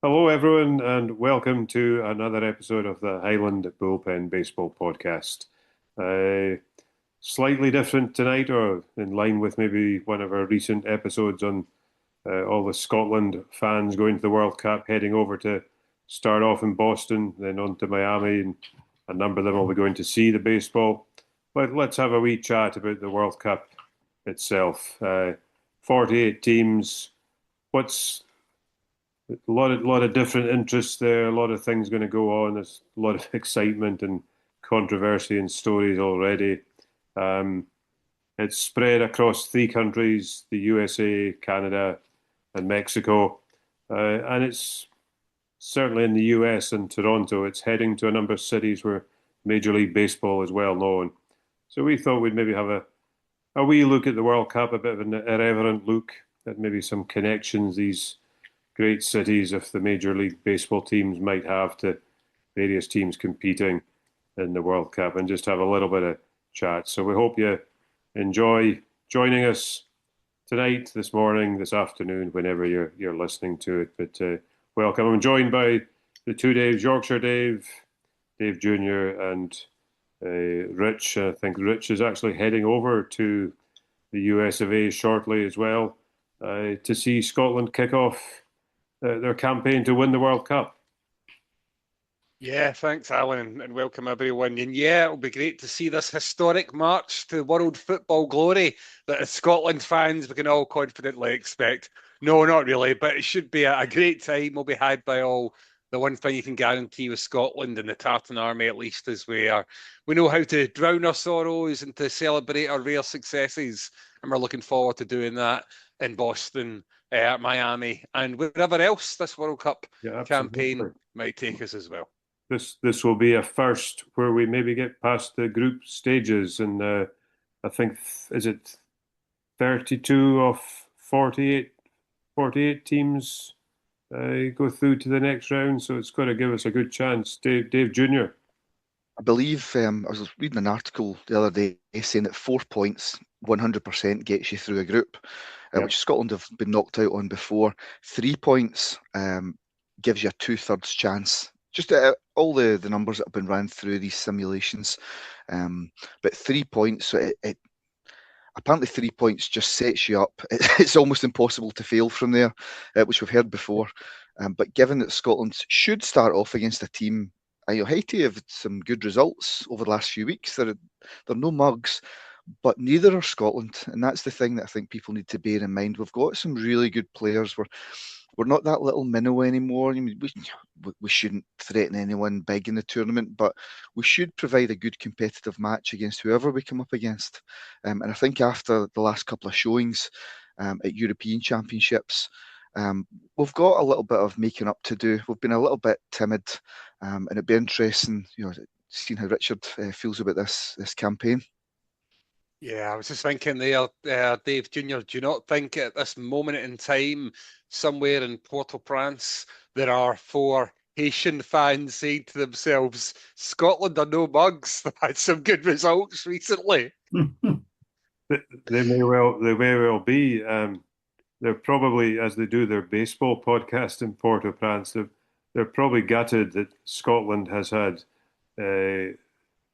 Hello, everyone, and welcome to another episode of the Highland Bullpen Baseball Podcast. Slightly different tonight, or in line with maybe one of our recent episodes on all the Scotland fans going to the World Cup, heading over to start off in Boston, then on to Miami, and a number of them will be going to see the baseball. But let's have a wee chat about the World Cup itself. 48 teams. What's a lot of different interests there, a lot of things going to go on. There's a lot of excitement and controversy and stories already. It's spread across 3 countries, the USA, Canada, and Mexico. And it's certainly in the US and Toronto. It's heading to a number of cities where Major League Baseball is well known. So we thought we'd maybe have a wee look at the World Cup, a bit of an irreverent look at maybe some connections these great cities of the Major League Baseball teams might have to various teams competing in the World Cup, and just have a little bit of chat. So we hope you enjoy joining us tonight, this morning, this afternoon, whenever you're listening to it. But welcome. I'm joined by the two Daves, Yorkshire Dave Jr., and Rich. I think Rich is actually heading over to the US of A shortly as well to see Scotland kick off their campaign to win the World Cup. Yeah, thanks, Alan, and welcome everyone. And yeah, it'll be great to see this historic march to world football glory that as Scotland fans we can all confidently expect. No, not really, but it should be a great time. We'll be had by all. The one thing you can guarantee with Scotland and the Tartan Army, at least, is we know how to drown our sorrows and to celebrate our rare successes, and we're looking forward to doing that in Boston, Miami, and wherever else this World Cup campaign might take us as well. This will be a first where we maybe get past the group stages, and I think, is it 32 of 48 teams go through to the next round, so it's going to give us a good chance. Dave Jr. I believe I was reading an article the other day saying that 4 points 100% gets you through a group, which Scotland have been knocked out on before. 3 points gives you a 2/3 chance. Just all the numbers that have been ran through these simulations. But 3 points, so apparently 3 points just sets you up. It's almost impossible to fail from there, which we've heard before. But given that Scotland should start off against a team, Haiti have had some good results over the last few weeks. They're no mugs, but neither are Scotland. And that's the thing that I think people need to bear in mind. We've got some really good players. We're not that little minnow anymore. I mean, we shouldn't threaten anyone big in the tournament, but we should provide a good competitive match against whoever we come up against. And I think after the last couple of showings at European Championships, we've got a little bit of making up to do. We've been a little bit timid, and it'd be interesting, seeing how Richard feels about this campaign. Yeah, I was just thinking there, Dave Jr., do you not think at this moment in time, somewhere in Port-au-Prince, there are 4 Haitian fans saying to themselves, Scotland are no mugs, they've had some good results recently? They may well be. They're probably, as they do their baseball podcast in Port-au-Prince, they're probably gutted that Scotland has had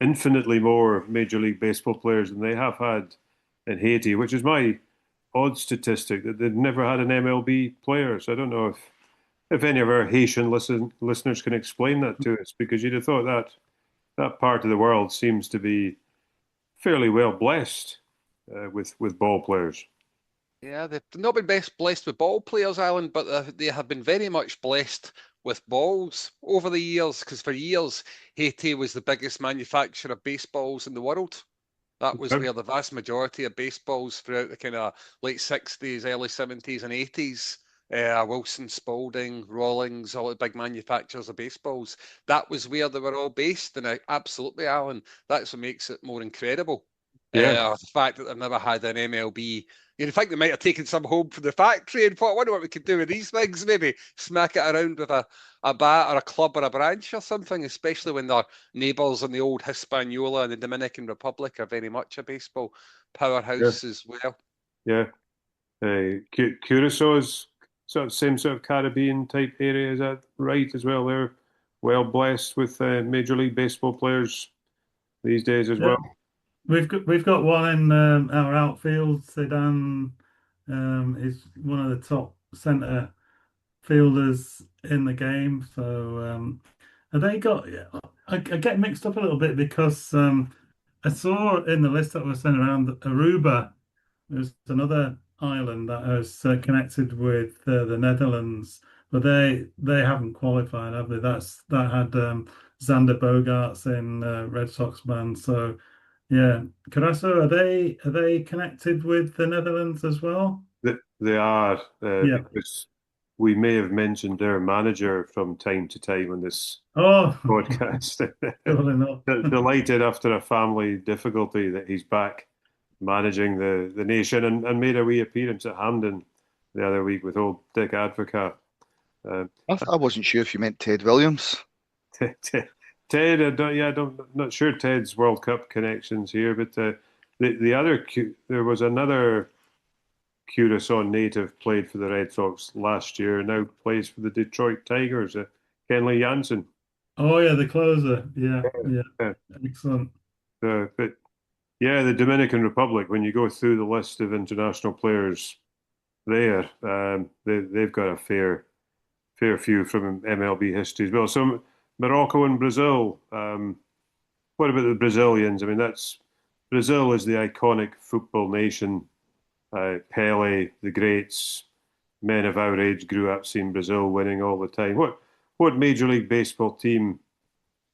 infinitely more Major League Baseball players than they have had in Haiti, which is my odd statistic, that they've never had an MLB player. So I don't know if any of our Haitian listeners can explain that to us, because you'd have thought that part of the world seems to be fairly well blessed with ball players. Yeah, they've not been best blessed with ball players, Alan, but they have been very much blessed with balls over the years, because for years, Haiti was the biggest manufacturer of baseballs in the world. That was where the vast majority of baseballs throughout the kind of late 60s, early 70s, and 80s, Wilson, Spalding, Rawlings, all the big manufacturers of baseballs, that was where they were all based. And absolutely, Alan, that's what makes it more incredible. Yeah. The fact that they've never had an MLB. In fact, they might have taken some home from the factory and thought, I wonder what we could do with these things. Maybe smack it around with a bat or a club or a branch or something, especially when their neighbours in the old Hispaniola and the Dominican Republic are very much a baseball powerhouse as well. Yeah. Curacaw's sort of same sort of Caribbean type area, is that right as well? They're well blessed with Major League Baseball players these days as well. We've got one in our outfield. Sedan is one of the top centre fielders in the game. So and they got I get mixed up a little bit because I saw in the list that was sent around that Aruba. There's another island that is connected with the Netherlands, but they haven't qualified, have they? That had Xander Bogaerts in Red Sox band. So yeah, Curaçao, are they connected with the Netherlands as well? They are, Yeah. because we may have mentioned their manager from time to time on this Oh, podcast. surely not. Delighted after a family difficulty that he's back managing the nation, and made a wee appearance at Hampden the other week with old Dick Advocat. I wasn't sure if you meant Ted Williams. Ted, not sure Ted's World Cup connections here, but the other there was another Curacao native played for the Red Sox last year, and now plays for the Detroit Tigers. Kenley Jansen. Oh yeah, the closer. Yeah. Excellent. But yeah, the Dominican Republic. When you go through the list of international players there, they've got a fair few from MLB history as well. So Morocco and Brazil. What about the Brazilians? I mean, Brazil is the iconic football nation. Pele, the greats, men of our age grew up seeing Brazil winning all the time. What Major League Baseball team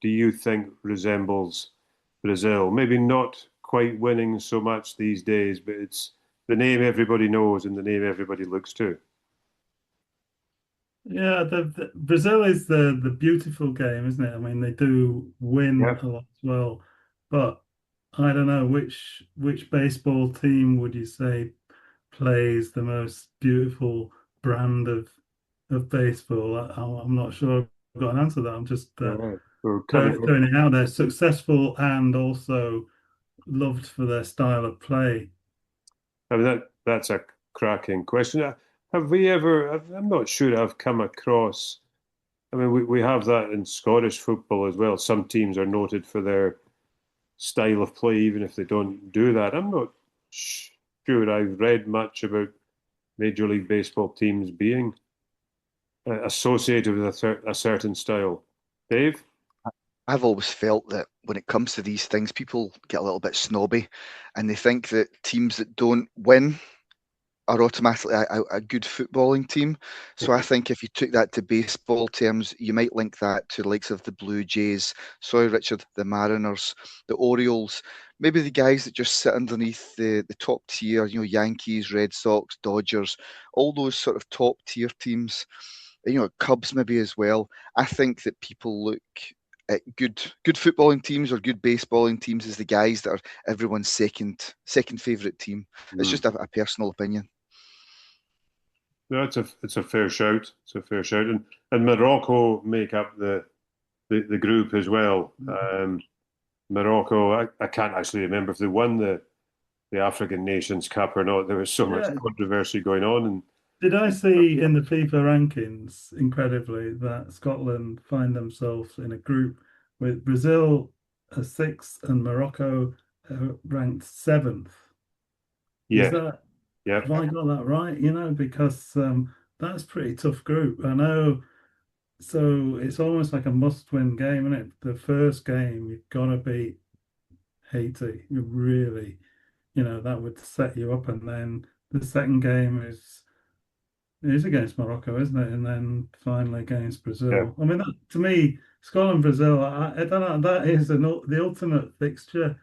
do you think resembles Brazil? Maybe not quite winning so much these days, but it's the name everybody knows and the name everybody looks to. Yeah, the Brazil is the beautiful game, isn't it? I mean, they do win a lot as well, but I don't know which baseball team would you say plays the most beautiful brand of baseball. I'm not sure I've got an answer to that. I'm just throwing it out there. Successful and also loved for their style of play. I mean, that's a cracking question. Have we ever? I'm not sure I've come across. I mean, we have that in Scottish football as well. Some teams are noted for their style of play, even if they don't do that. I'm not sure I've read much about Major League Baseball teams being associated with a certain style. Dave? I've always felt that when it comes to these things, people get a little bit snobby and they think that teams that don't win are automatically a good footballing team. So I think if you took that to baseball terms, you might link that to the likes of the Blue Jays, sorry Richard, the Mariners, the Orioles, maybe the guys that just sit underneath the top tier, Yankees, Red Sox, Dodgers, all those sort of top tier teams, Cubs maybe as well. I think that people look at good footballing teams or good baseballing teams as the guys that are everyone's second favourite team. It's just a personal opinion. No, it's a fair shout. It's a fair shout, and Morocco make up the group as well. Morocco, I can't actually remember if they won the African Nations Cup or not. There was so much controversy going on. And did I see in the FIFA rankings, incredibly, that Scotland find themselves in a group with Brazil as sixth and Morocco ranked seventh? Yeah. Have I got that right? Because that's a pretty tough group. I know. So it's almost like a must-win game, isn't it? The first game, you've got to beat Haiti. You really, that would set you up. And then the second game is It is against Morocco, isn't it? And then finally against Yeah. Brazil. I mean, to me, Scotland, Brazil, I don't know, that is the ultimate fixture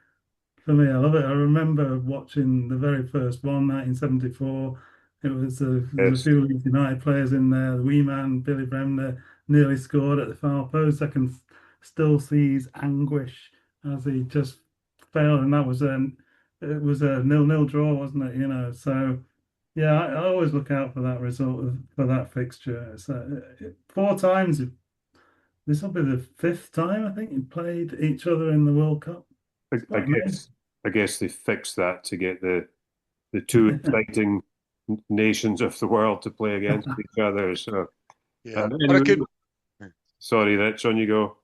for me. I love it. I remember watching the very first one, 1974. There was a Yes. few Leeds United players in there. The wee man, Billy Bremner, nearly scored at the far post. I can still see his anguish as he just fell, and it was a 0-0 draw, wasn't it? So. Yeah, I always look out for that for that fixture. So 4 times. This will be the fifth time I think you played each other in the World Cup. I, It's I quite guess I guess they fixed that to get the two amazing. exciting nations of the world to play against each other. So Yeah, or it anyway, could. sorry, that's on you go.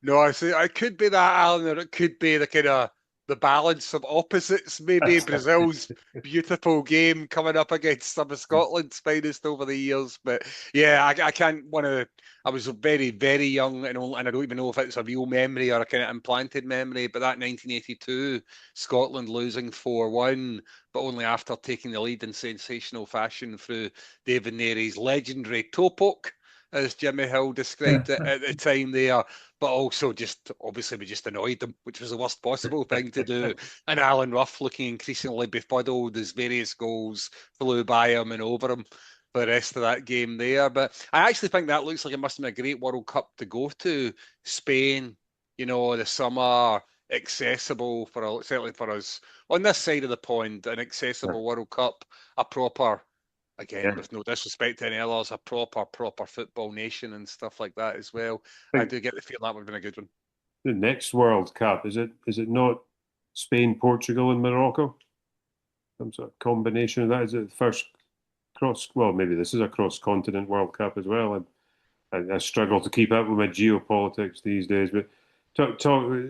No, I say it could be that, Alan, or it could be the kind of the balance of opposites. Maybe Brazil's beautiful game coming up against some of Scotland's finest over the years. But yeah, I can't want to. I was very, very young, and I don't even know if it's a real memory or a kind of implanted memory. But that 1982 Scotland losing 4-1, but only after taking the lead in sensational fashion through David Neary's legendary toe poke, as Jimmy Hill described it at the time there, but also just obviously we just annoyed them, which was the worst possible thing to do. And Alan Rough looking increasingly befuddled as various goals flew by him and over him for the rest of that game there. But I actually think that looks like it must have been a great World Cup to go to. Spain, the summer, accessible certainly for us on this side of the pond, an accessible World Cup, a proper, again, Yeah. with no disrespect to any others, a proper football nation and stuff like that as well. I I think do get the feeling that would have been a good one. the next World Cup is it not Spain, Portugal, and Morocco? Some sort of combination of that. Is it the first cross? Well, maybe this is a cross-continent World Cup as well. I struggle to keep up with my geopolitics these days. But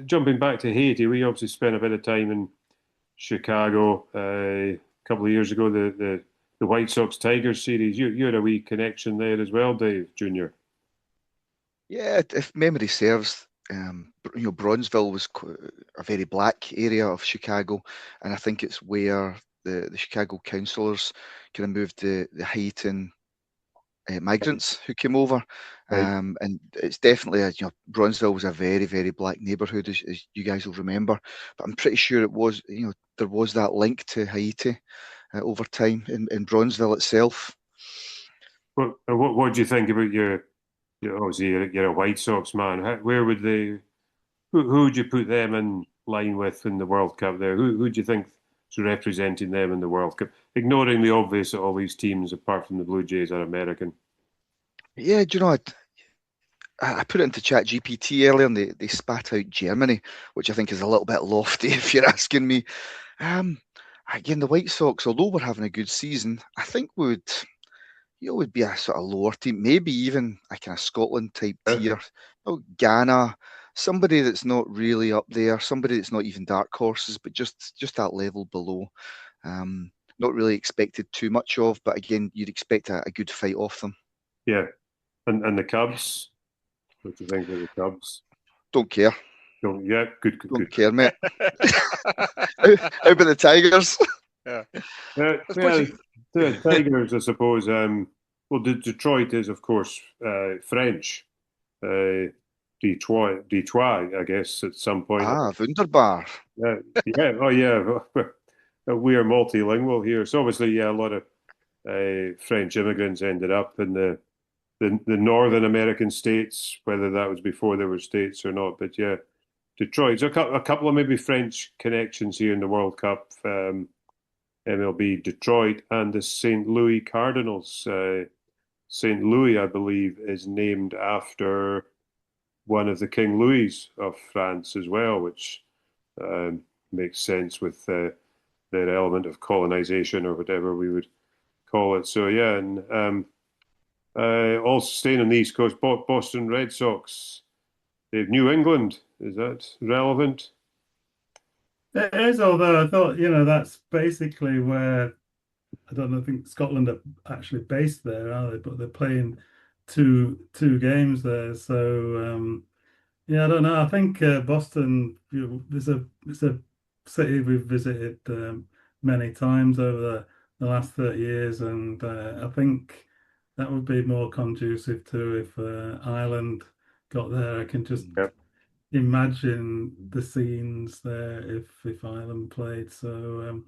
jumping back to Haiti, we obviously spent a bit of time in Chicago a couple of years ago. The White Sox Tigers series. You had a wee connection there as well, Dave Junior. Yeah, if memory serves, Bronzeville was a very black area of Chicago, and I think it's where the Chicago councillors kind of moved the Haitian migrants who came over, Right. and it's definitely Bronzeville was a very, very black neighbourhood, as you guys will remember. But I'm pretty sure it was, there was that link to Haiti over time in Bronzeville itself. What do you think about obviously you're a White Sox man. Where would who would you put them in line with in the World Cup there? Who do you think is representing them in the World Cup? Ignoring the obvious that all these teams, apart from the Blue Jays, are American. Yeah, do you know, I put it into ChatGPT earlier and they spat out Germany, which I think is a little bit lofty if you're asking me. Again, the White Sox, although we're having a good season, I think would be a sort of lower team, maybe even a kind of Scotland type tier. Ghana, somebody that's not really up there, somebody that's not even dark horses, but just that level below. Not really expected too much of, but again, you'd expect a good fight off them. Yeah, and the Cubs. What do you think of the Cubs? Don't care. Yeah, good. Don't care, mate. How about the Tigers? Yeah. The Tigers, I suppose. Well, Detroit is, of course, French. Detroit, I guess, at some point. Wunderbar. Yeah. Oh, yeah. We are multilingual here. So obviously, yeah, a lot of French immigrants ended up in the northern American states, whether that was before there were states or not. But yeah, Detroit. So a couple of maybe French connections here in the World Cup. MLB, Detroit, and the St. Louis Cardinals. St. Louis, I believe, is named after one of the King Louis of France as well, which makes sense with their element of colonization or whatever we would call it. So yeah, and also staying on the East Coast, Boston Red Sox. They have New England. Is that relevant? It is, although I thought, that's basically where I don't know, I think Scotland are actually based there, are they? But they're playing two games there. So yeah, I don't know. I think Boston, it's a city we've visited many times over the last 30 years, and I think that would be more conducive to if Ireland got there. I can just Yep. imagine the scenes there if Ireland played. So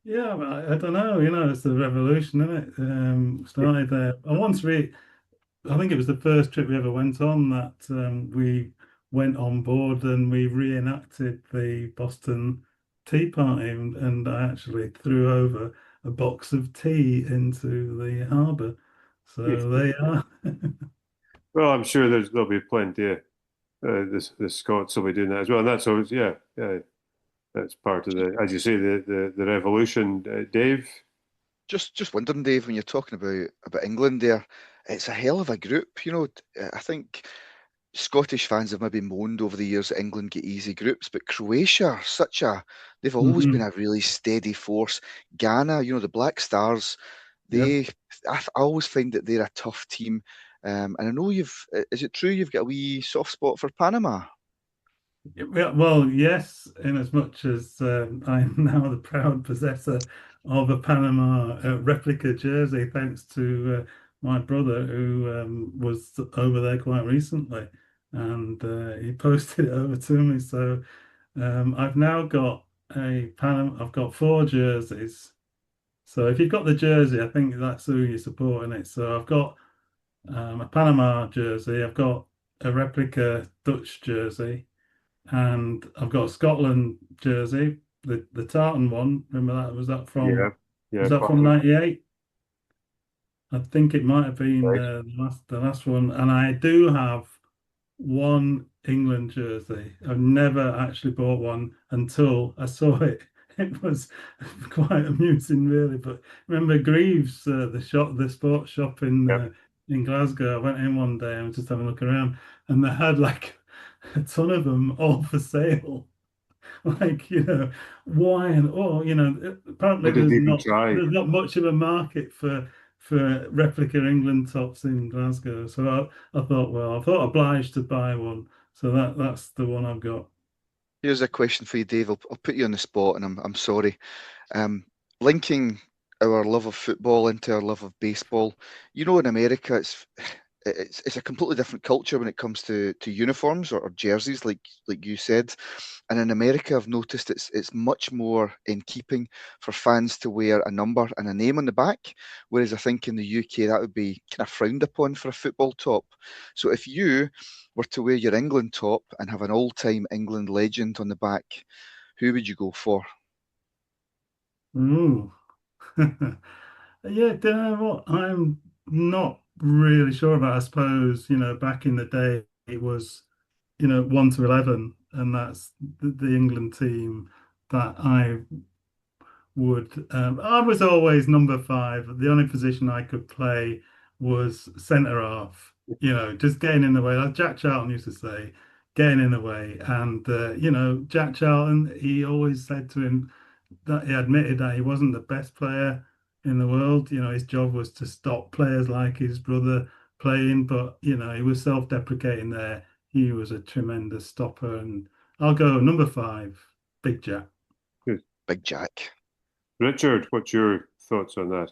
yeah, I don't know. It's the revolution, isn't it? Started there. I think it was the first trip we ever went on that we went on board and we reenacted the Boston Tea Party, and I actually threw over a box of tea into the harbour. So they are. Well, I'm sure there'll be plenty of the Scots will be doing that as well, and that's always that's part of as you say, the revolution. Dave, Just wondering, Dave, when you're talking about England there, it's a hell of a group. I think Scottish fans have maybe moaned over the years that England get easy groups, but Croatia are they've always been a really steady force. Ghana, the Black Stars, Yeah. I always find that they're a tough team. And I know is it true you've got a wee soft spot for Panama? Well, yes, in as much as I am now the proud possessor of a Panama replica jersey, thanks to my brother who was over there quite recently, and he posted it over to me. So I've now got a Panama. I've got 4 jerseys. So if you've got the jersey, I think that's who you're supporting it. So I've got a Panama jersey. I've got a replica Dutch jersey. And I've got a Scotland jersey, the tartan one. Remember that? Was that yeah, from yeah, was that from classic, '98? I think it might have been right? the last one. And I do have one England jersey. I've never actually bought one until I saw it. It was quite amusing, really. But remember Greaves, the sports shop Yep. in Glasgow. I went in one day and was just having a look around, and they had like a ton of them all for sale. Like, why and apparently How did they even try? there's not much of a market for replica England tops in Glasgow. So I thought, well, I thought obliged to buy one. So that's the one I've got. Here's a question for you, Dave. I'll put you on the spot, and I'm sorry. Um, Linking our love of football into our love of baseball. In America, it's a completely different culture when it comes to uniforms or jerseys, like you said. And in America, I've noticed it's much more in keeping for fans to wear a number and a name on the back, whereas I think in the UK that would be kind of frowned upon for a football top. So if you were to wear your England top and have an all-time England legend on the back, who would you go for? Ooh. Yeah, do you know what? I'm not really sure about. I suppose, back in the day it was, 1 to 11, and that's the England team that I was always number 5. The only position I could play was centre half, just getting in the way. Like Jack Charlton used to say, getting in the way. And, Jack Charlton, he always said to him that he admitted that he wasn't the best player in the world. His job was to stop players like his brother playing, but, he was self-deprecating there. He was a tremendous stopper. And I'll go number 5, Big Jack. Good. Big Jack. Richard, what's your thoughts on that?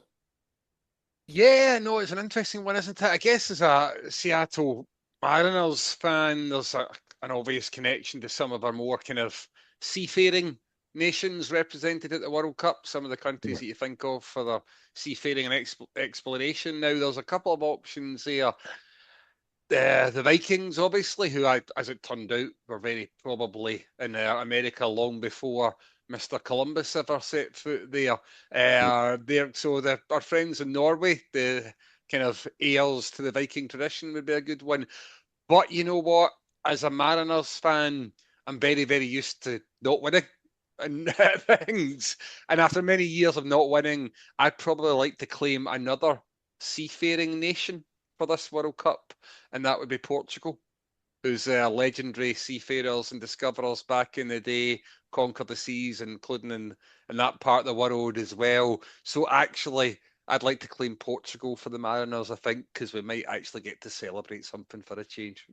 Yeah, no, it's an interesting one, isn't it? I guess as a Seattle Mariners fan, there's an obvious connection to some of our more kind of seafaring nations represented at the World Cup, some of the countries that you think of for their seafaring and exploration. Now, there's a couple of options there. The Vikings, obviously, who, as it turned out, were very probably in America long before Mr. Columbus ever set foot there. Our friends in Norway, the kind of heirs to the Viking tradition, would be a good one. But you know what? As a Mariners fan, I'm very, very used to not winning and things. And after many years of not winning, I'd probably like to claim another seafaring nation for this World Cup, and that would be Portugal, whose legendary seafarers and discoverers back in the day conquered the seas, including in that part of the world as well. So actually, I'd like to claim Portugal for the Mariners, I think, because we might actually get to celebrate something for a change.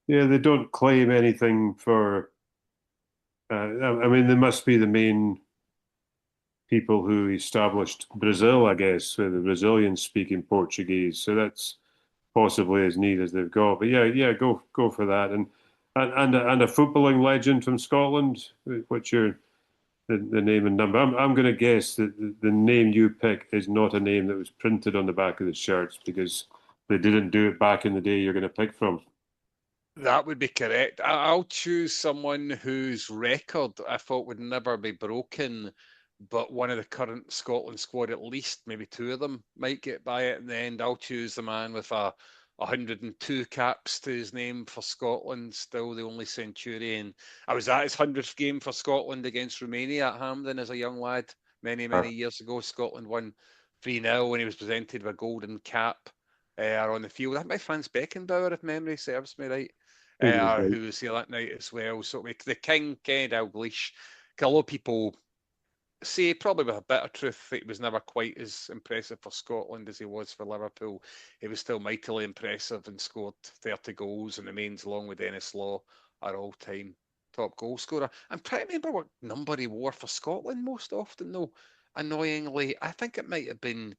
Yeah, they don't claim anything for. I mean, they must be the main people who established Brazil, I guess, with the Brazilians speaking Portuguese. So that's possibly as neat as they've got. But yeah, go for that. And a footballing legend from Scotland. What's the name and number? I'm going to guess that the name you pick is not a name that was printed on the back of the shirts, because they didn't do it back in the day you're going to pick from. That would be correct. I'll choose someone whose record I thought would never be broken, but one of the current Scotland squad, at least maybe two of them, might get by it in the end. I'll choose the man with 102 caps to his name for Scotland, still the only Centurion. I was at his 100th game for Scotland against Romania at Hampden as a young lad many years ago. Scotland won 3-0 when he was presented with a golden cap on the field. That might be Franz Beckenbauer, if memory serves me right. Who was here that night as well. So the King, Kenny Dalglish, a lot of people say, probably with a bit of truth, that he was never quite as impressive for Scotland as he was for Liverpool. He was still mightily impressive and scored 30 goals and remains, along with Dennis Law, our all-time top goal scorer. I'm trying to remember what number he wore for Scotland most often, though. Annoyingly, I think it might have been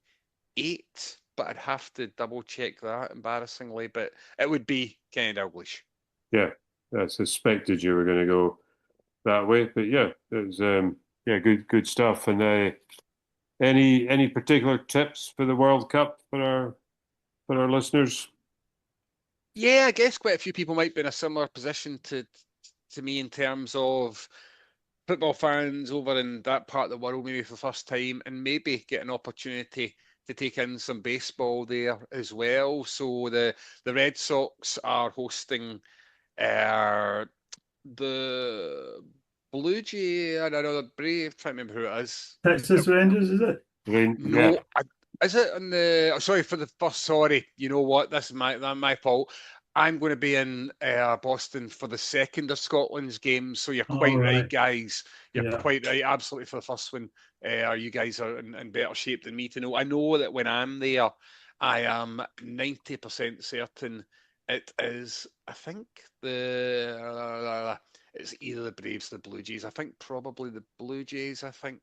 8, but I'd have to double check that, embarrassingly. But it would be Kenny Dalglish. Yeah, I suspected you were going to go that way, but yeah, it was good stuff. And any particular tips for the World Cup for our listeners? Yeah, I guess quite a few people might be in a similar position to me in terms of football fans over in that part of the world, maybe for the first time, and maybe get an opportunity to take in some baseball there as well. So the Red Sox are hosting the Blue Jay, I don't know, the Brave, trying to remember who it is. Texas Rangers, is it? No, is it on the? Sorry for the first. Sorry, you know what? This is my fault. I'm going to be in Boston for the second of Scotland's games, so you're quite right, guys. You're quite right, absolutely, for the first one. You guys are in better shape than me to know. I know that when I'm there, I am 90% certain it is. I think it's either the Braves or the Blue Jays. I think probably the Blue Jays. I think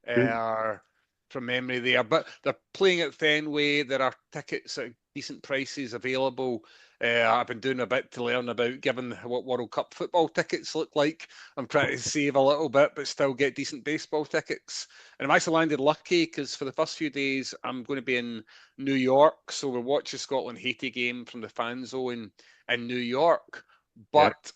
are from memory there, but they're playing at Fenway. There are tickets at decent prices available. I've been doing a bit to learn about, given what World Cup football tickets look like. I'm trying to save a little bit, but still get decent baseball tickets. And I've actually landed lucky, because for the first few days, I'm going to be in New York. So we'll watch the Scotland-Haiti game from the fan zone in New York. But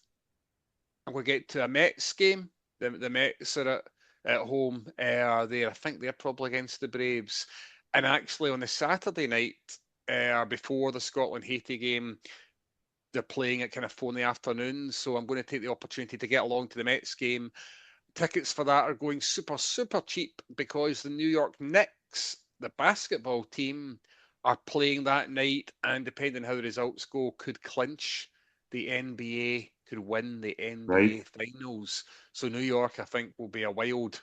we'll get to a Mets game. The Mets are at home there. I think they're probably against the Braves. And actually on the Saturday night, before the Scotland-Haiti game, they're playing at kind of 4 in the afternoon. So I'm going to take the opportunity to get along to the Mets game. Tickets for that are going super, super cheap, because the New York Knicks, the basketball team, are playing that night, and depending on how the results go, could clinch the NBA, could win the NBA finals. So New York, I think, will be a wilder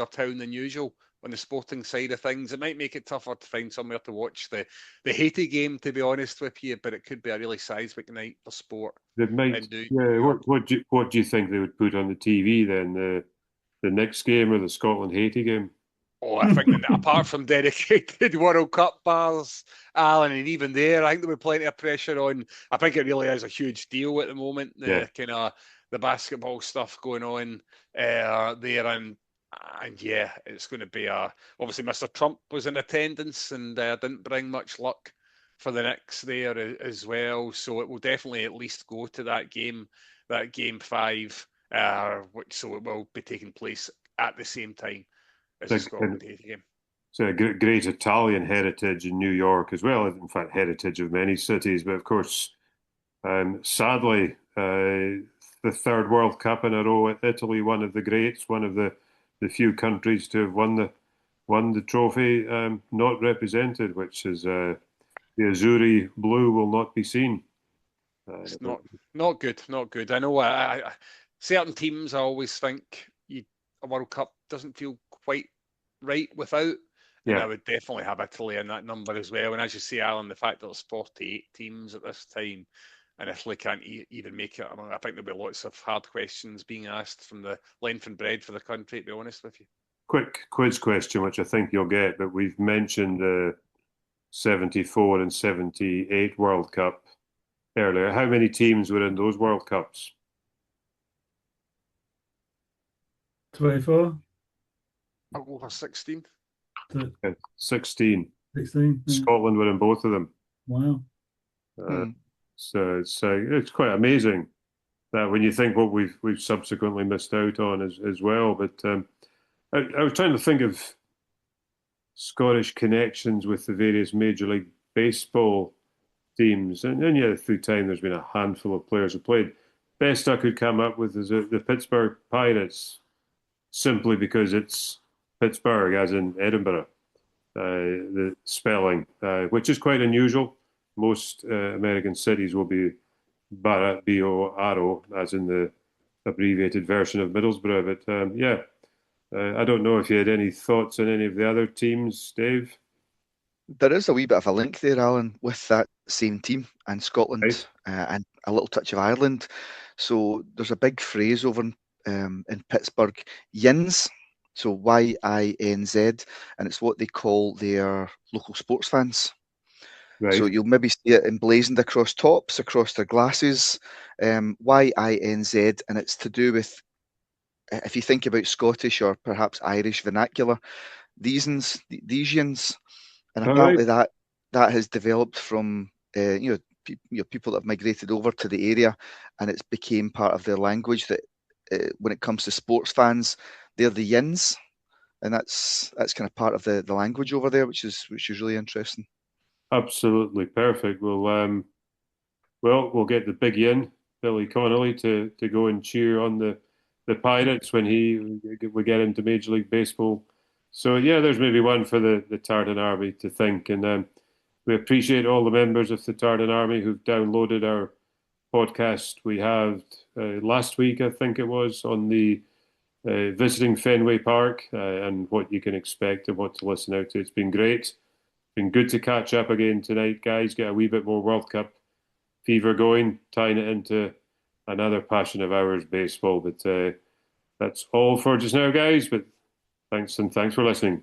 town than usual on the sporting side of things. It might make it tougher to find somewhere to watch the Haiti game, to be honest with you, but it could be a really seismic night for sport. They might. What do you think they would put on the TV then? The Knicks game or the Scotland-Haiti game? Oh, I think that apart from dedicated World Cup bars, Alan, and even there, I think there will be plenty of pressure on. I think it really is a huge deal at the moment. Kind of the basketball stuff going on there, and yeah, it's going to be obviously Mr. Trump was in attendance and didn't bring much luck for the Knicks there as well. So it will definitely at least go to that game 5, so it will be taking place at the same time. It's a great Italian heritage in New York as well. In fact, heritage of many cities. But of course, sadly, the third World Cup in a row, Italy, one of the greats, one of the few countries to have won the trophy, not represented, which is the Azzurri blue will not be seen. It's not good. I know. I certain teams, I always think a World Cup doesn't feel quite right without. And I would definitely have Italy in that number as well. And as you say, Alan, the fact that there's 48 teams at this time, and Italy can't even make it, I think there'll be lots of hard questions being asked from the length and breadth for the country, to be honest with you. Of quick quiz question, which I think you'll get, but we've mentioned the 74 and 78 World Cup earlier. How many teams were in those World Cups? 24, I'll go for 16. 16. 16. Yeah. Scotland were in both of them. Wow. So it's quite amazing that when you think what we've subsequently missed out on as well. But I was trying to think of Scottish connections with the various Major League Baseball teams, and yeah, through time there's been a handful of players who played. Best I could come up with is the Pittsburgh Pirates, simply because it's Pittsburgh, as in Edinburgh, the spelling, which is quite unusual. Most American cities will be Barra, B-O-R-O, as in the abbreviated version of Middlesbrough. But yeah, I don't know if you had any thoughts on any of the other teams, Dave. There is a wee bit of a link there, Alan, with that same team and Scotland, Right. and a little touch of Ireland. So there's a big phrase over in Pittsburgh, YINZ, so Y-I-N-Z, and it's what they call their local sports fans. Right. So you'll maybe see it emblazoned across tops, across their glasses, Y-I-N-Z, and it's to do with, if you think about Scottish or perhaps Irish vernacular, these yins. And apparently that has developed from people that have migrated over to the area, and it's became part of their language. That when it comes to sports fans, they're the yins, and that's kind of part of the language over there, which is really interesting. Absolutely perfect. We'll we'll get the big yin, Billy Connolly, to go and cheer on the Pirates when we get into Major League Baseball. So yeah, there's maybe one for the Tartan Army to think, and we appreciate all the members of the Tartan Army who've downloaded our podcast. We have last week, I think it was, on the visiting Fenway Park and what you can expect and what to listen out to. It's been great. Been good to catch up again tonight, guys. Get a wee bit more World Cup fever going, tying it into another passion of ours, baseball. But that's all for just now, guys. But thanks for listening.